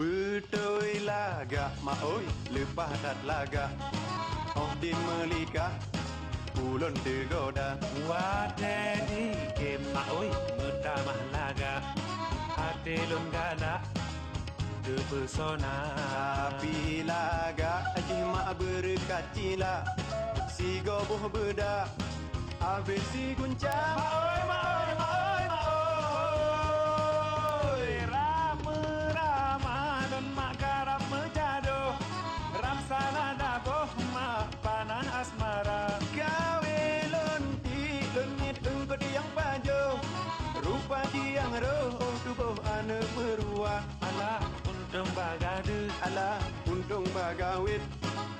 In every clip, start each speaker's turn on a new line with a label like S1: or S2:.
S1: Betul laga mak oi lepas dat laga oh din melikah ulun tergoda
S2: Wate di game mak oi pertama laga hati lun galak terpesona.
S1: tapi laga aji mak berkacila si goboh bedak habis si guncang
S2: Mak oi, mak oi, mak oi, mak oi. Rama dan mak karap menjaduh. Ram salah daboh mak panah asmara.
S1: gawe lonti lenit engkau yang pajo rupa yang roh tubuh anak meruah
S2: Alah untung bagadu.
S1: alah untung bagawit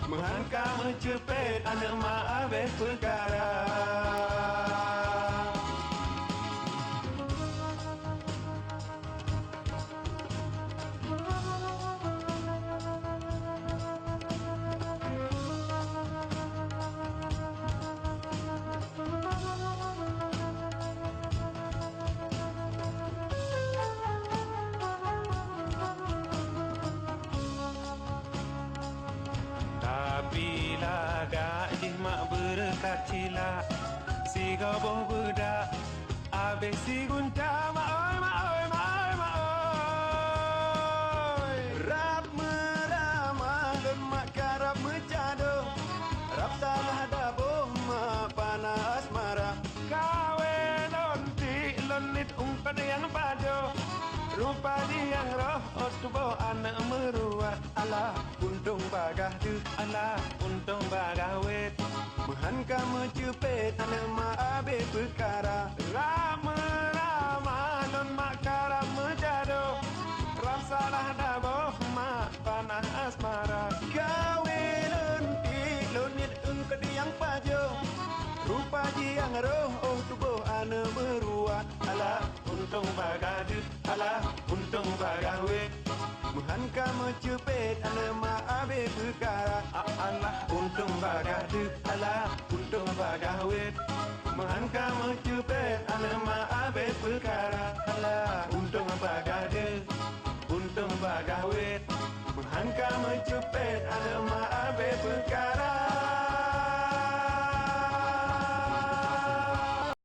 S2: Mengangka mencepet anak mak habis perkara. Tapi laga mak berkat cila si goboh bedak habis si gunta mak oi mak oi mak oi mak oi.
S1: rap meramah lemak karap menjado rap salah daboh mak panas marah
S2: Kawe lonti lonit umpan yang pado rupa yang roh tubuh anak meruat.
S1: alah untung bagah tu
S2: Alah untung bagawet
S1: Menghanka mencepet anak mak habis perkara
S2: Rama non mak karap menjado Ram salah daboh mak panah asmara.
S1: gawe lonti lonit engkau yang pajo rupa yang roh tubuh anak meruat
S2: Alah untung bagadu. Alah untung bagawet
S1: Menghanka mencepet anak mak habis perkara
S2: Alah untung bagadu. Alah untung bagawet Mengangka mencepet anak mak habis perkara. Alah untung bagadu.